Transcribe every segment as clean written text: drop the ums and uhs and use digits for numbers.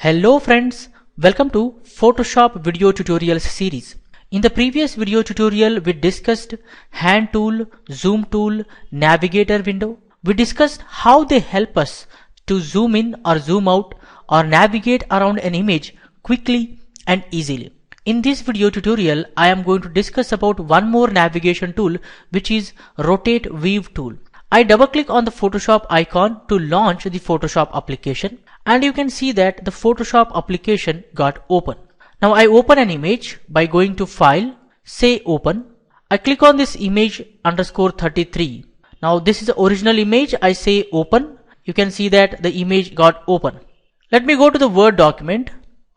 Hello friends, welcome to Photoshop video tutorials series. In the previous video tutorial we discussed hand tool, zoom tool, navigator window. We discussed how they help us to zoom in or zoom out or navigate around an image quickly and easily. In this video tutorial I am going to discuss about one more navigation tool, which is rotate view tool. I double click on the Photoshop icon to launch the Photoshop application, and you can see that the Photoshop application got open. Now I open an image by going to File, say Open. I click on this image _33. Now this is the original image. I say Open. You can see that the image got open. Let me go to the Word document.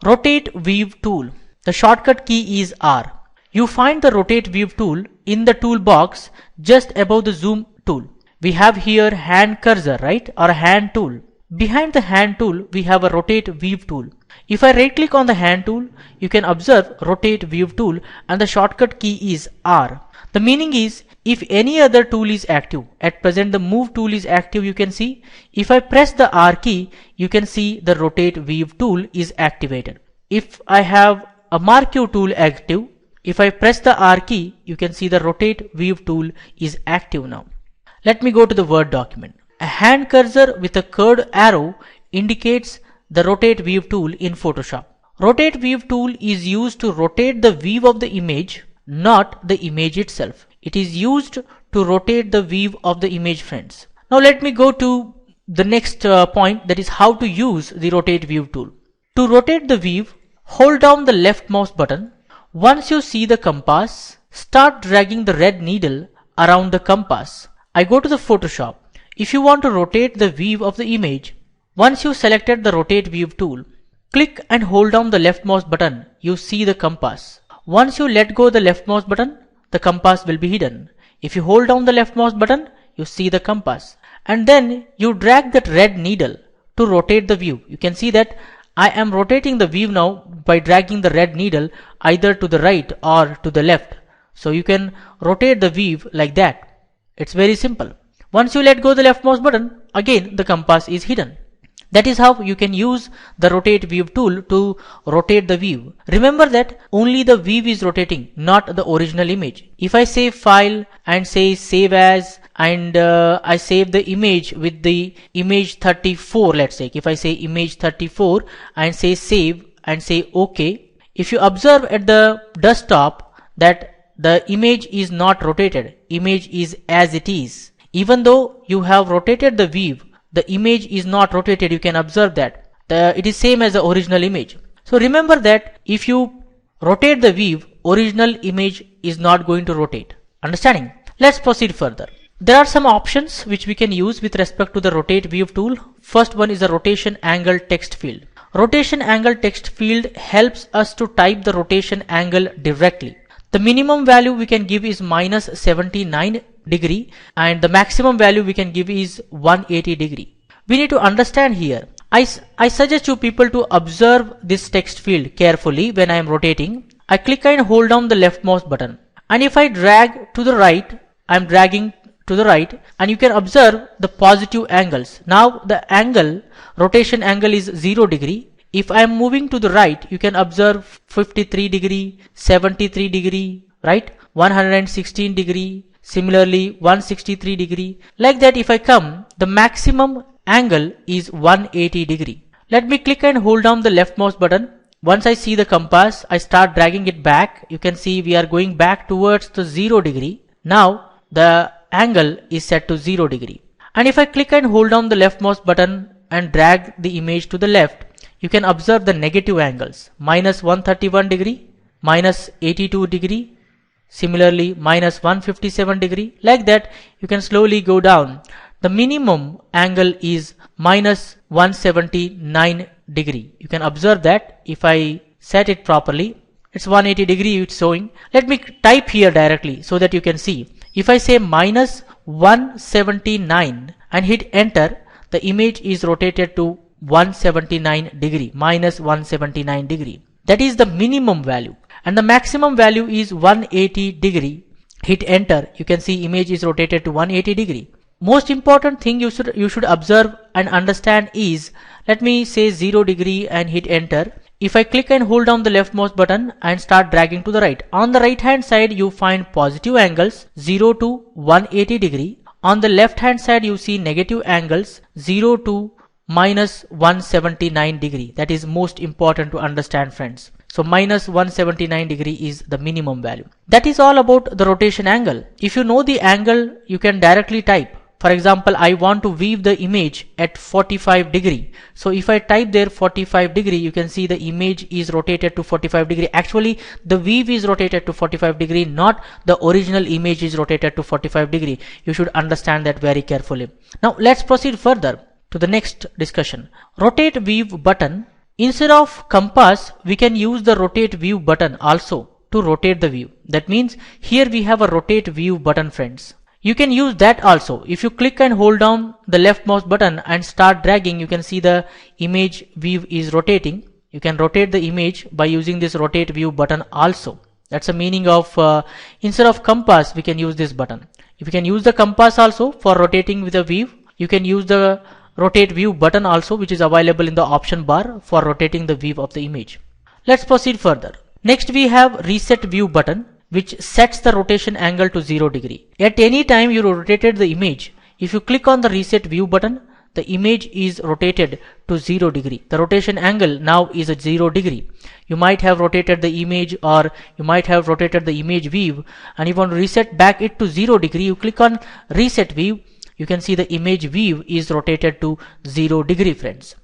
Rotate View tool. The shortcut key is R. You find the Rotate View tool in the toolbox just above the Zoom tool. We have here hand cursor, right, or hand tool. Behind the hand tool we have a rotate view tool. If I right click on the hand tool, you can observe rotate view tool and the shortcut key is R. The meaning is if any other tool is active, at present the move tool is active, you can see. If I press the R key, you can see the rotate view tool is activated. If I have a marquee tool active, if I press the R key, you can see the rotate view tool is active now. Let me go to the Word document. A hand cursor with a curved arrow indicates the rotate view tool in Photoshop. Rotate view tool is used to rotate the view of the image, not the image itself. It is used to rotate the view of the image, friends. Now let me go to the next point, that is how to use the rotate view tool. To rotate the view, hold down the left mouse button. Once you see the compass, start dragging the red needle around the compass. I go to the Photoshop. If you want to rotate the view of the image, once you selected the rotate view tool, click and hold down the left mouse button. You see the compass. Once you let go the left mouse button, the compass will be hidden. If you hold down the left mouse button, you see the compass. And then you drag that red needle to rotate the view. You can see that I am rotating the view now by dragging the red needle either to the right or to the left. So you can rotate the view like that. It's very simple. Once you let go the left mouse button, again the compass is hidden. That is how you can use the rotate view tool to rotate the view. Remember that only the view is rotating, not the original image. If I save file and say save as, and I save the image with the image 34, let's say. If I say image 34 and say save and say OK, if you observe at the desktop that the image is not rotated, image is as it is. Even though you have rotated the view, the image is not rotated. You can observe that it is same as the original image. So remember that if you rotate the view, original image is not going to rotate. Understanding? Let's proceed further. There are some options which we can use with respect to the rotate view tool. First one is the rotation angle text field. Rotation angle text field helps us to type the rotation angle directly. The minimum value we can give is minus 79 degree and the maximum value we can give is 180 degree. We need to understand here. I suggest you people to observe this text field carefully when I am rotating. I click and hold down the left mouse button, and if I drag to the right, I am dragging to the right, and you can observe the positive angles. Now the angle, rotation angle is 0 degree. If I am moving to the right, you can observe 53 degree, 73 degree, right? 116 degree, similarly 163 degree. Like that, if I come, the maximum angle is 180 degree. Let me click and hold down the left mouse button. Once I see the compass, I start dragging it back. You can see we are going back towards the 0 degree. Now the angle is set to 0 degree. And if I click and hold down the left mouse button and drag the image to the left, you can observe the negative angles. Minus 131 degree, minus 82 degree, similarly minus 157 degree. Like that, you can slowly go down. The minimum angle is minus 179 degree. You can observe that if I set it properly, it's 180 degree it's showing. Let me type here directly so that you can see. If I say minus 179 and hit enter, the image is rotated to 179 degree, minus 179 degree. That is the minimum value, and the maximum value is 180 degree. Hit enter, you can see image is rotated to 180 degree. most important thing you should observe and understand is, let me say 0 degree and hit enter. If I click and hold down the left mouse button and start dragging to the right, on the right hand side you find positive angles 0 to 180 degree. On the left hand side you see negative angles 0 to minus 179 degree. That is most important to understand, friends. So minus 179 degree is the minimum value. That is all about the rotation angle. If you know the angle, you can directly type. For example, I want to weave the image at 45 degree. So if I type there 45 degree, you can see the image is rotated to 45 degree. Actually, the weave is rotated to 45 degree, not the original image is rotated to 45 degree. You should understand that very carefully. Now let's proceed further to the next discussion. Rotate view button. Instead of compass, we can use the rotate view button also to rotate the view. That means here we have a rotate view button, friends. You can use that also. If you click and hold down the left mouse button and start dragging, you can see the image view is rotating. You can rotate the image by using this rotate view button also. That's the meaning of instead of compass, we can use this button. If you can use the compass also for rotating with a view, you can use the rotate view button also, which is available in the option bar for rotating the view of the image. Let's proceed further. Next we have reset view button, which sets the rotation angle to 0 degree. At any time you rotated the image, if you click on the reset view button, the image is rotated to 0 degree. The rotation angle now is at 0 degree. You might have rotated the image, or you might have rotated the image view, and you want to reset back it to 0 degree. You click on reset view. You can see the image view is rotated to 0 degree, friends.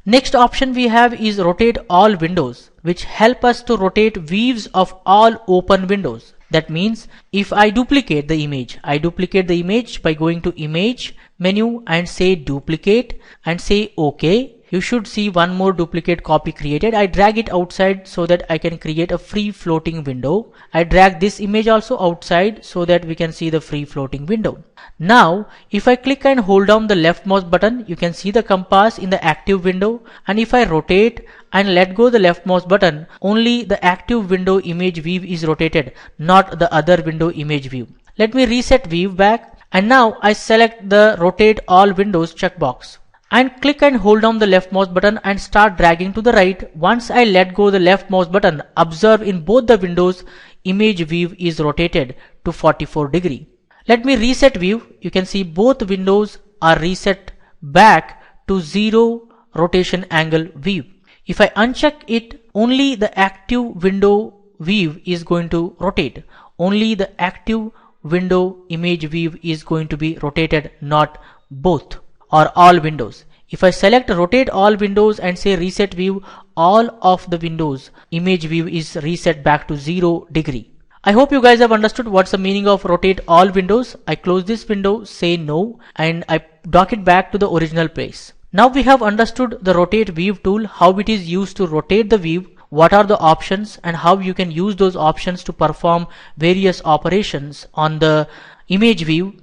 Next option we have is rotate all windows, which help us to rotate views of all open windows. That means if I duplicate the image, I duplicate the image by going to image menu and say duplicate and say OK. You should see one more duplicate copy created. I drag it outside so that I can create a free floating window. I drag this image also outside so that we can see the free floating window. Now if I click and hold down the left mouse button, you can see the compass in the active window, and if I rotate and let go the left mouse button, only the active window image view is rotated, not the other window image view. Let me reset view back, and now I select the rotate all windows checkbox and click and hold down the left mouse button and start dragging to the right. Once I let go the left mouse button, observe in both the windows image view is rotated to 44 degree. Let me reset view. You can see both windows are reset back to 0 rotation angle view. If I uncheck it, only the active window view is going to rotate. Only the active window image view is going to be rotated, not both or all windows. If I select rotate all windows and say reset view, all of the windows image view is reset back to 0 degree. I hope you guys have understood what's the meaning of rotate all windows. I close this window, say no, and I dock it back to the original place. Now we have understood the rotate view tool, how it is used to rotate the view, what are the options, and how you can use those options to perform various operations on the image view.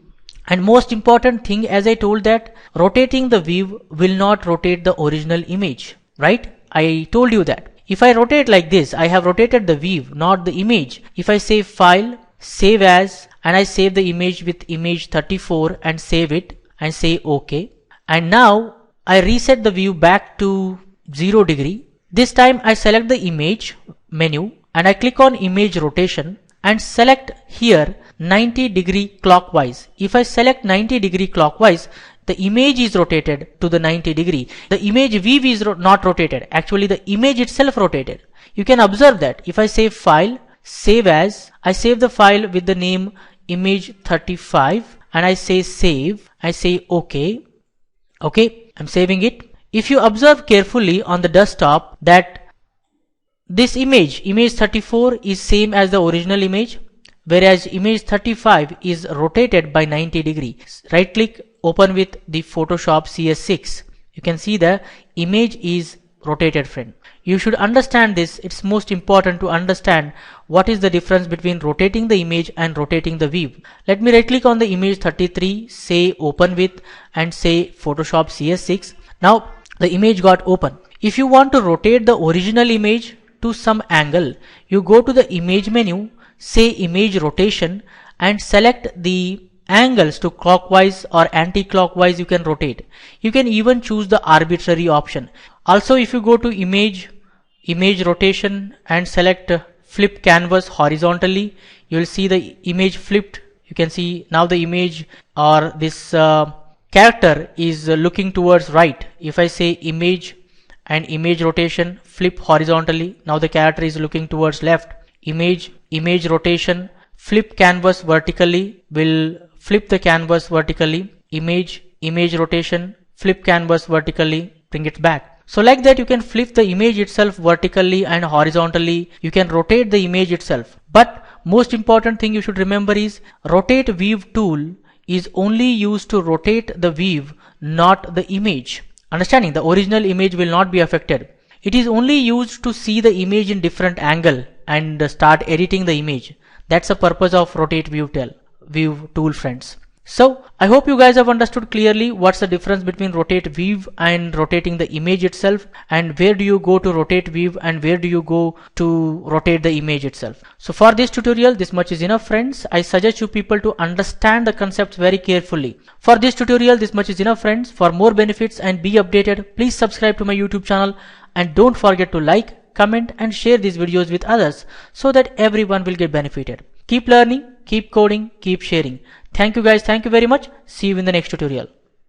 And most important thing, as I told, that rotating the view will not rotate the original image, right? I told you that. If I rotate like this, I have rotated the view, not the image. If I say file, save as, and I save the image with image 34 and save it and say OK. And now I reset the view back to 0 degree. This time I select the image menu and I click on image rotation and select here 90 degree clockwise. If I select 90 degree clockwise, the image is rotated to the 90 degree. The image view is not rotated. Actually, the image itself rotated. You can observe that. If I say file, save as, I save the file with the name image 35 and I say save. I say OK. Okay, I'm saving it. If you observe carefully on the desktop that this image 34 is same as the original image, whereas image 35 is rotated by 90 degrees. Right click, open with the Photoshop CS6. You can see the image is rotated, friend. You should understand this. It's most important to understand what is the difference between rotating the image and rotating the view. Let me right click on the image 33, say open with and say Photoshop CS6. Now the image got open. If you want to rotate the original image to some angle, you go to the image menu, say image rotation and select the angles to clockwise or anti-clockwise you can rotate. You can even choose the arbitrary option. Also, if you go to image rotation and select flip canvas horizontally, you will see the image flipped. You can see now the image or this character is looking towards right. If I say image and image rotation, flip horizontally, now the character is looking towards left. Image rotation, flip canvas vertically, will flip the canvas vertically. Image rotation, flip canvas vertically, bring it back. So like that you can flip the image itself vertically and horizontally. You can rotate the image itself. But most important thing you should remember is rotate weave tool is only used to rotate the weave, not the image. Understanding, the original image will not be affected. It is only used to see the image in different angle and start editing the image. That's the purpose of rotate weave tool, friends. So I hope you guys have understood clearly what's the difference between rotate weave and rotating the image itself, and where do you go to rotate weave and where do you go to rotate the image itself. So for this tutorial, this much is enough, friends. I suggest you people to understand the concepts very carefully. For this tutorial, this much is enough, friends. For more benefits and be updated, please subscribe to my YouTube channel and don't forget to like, comment and share these videos with others so that everyone will get benefited. Keep learning, keep coding, keep sharing. Thank you guys. Thank you very much. See you in the next tutorial.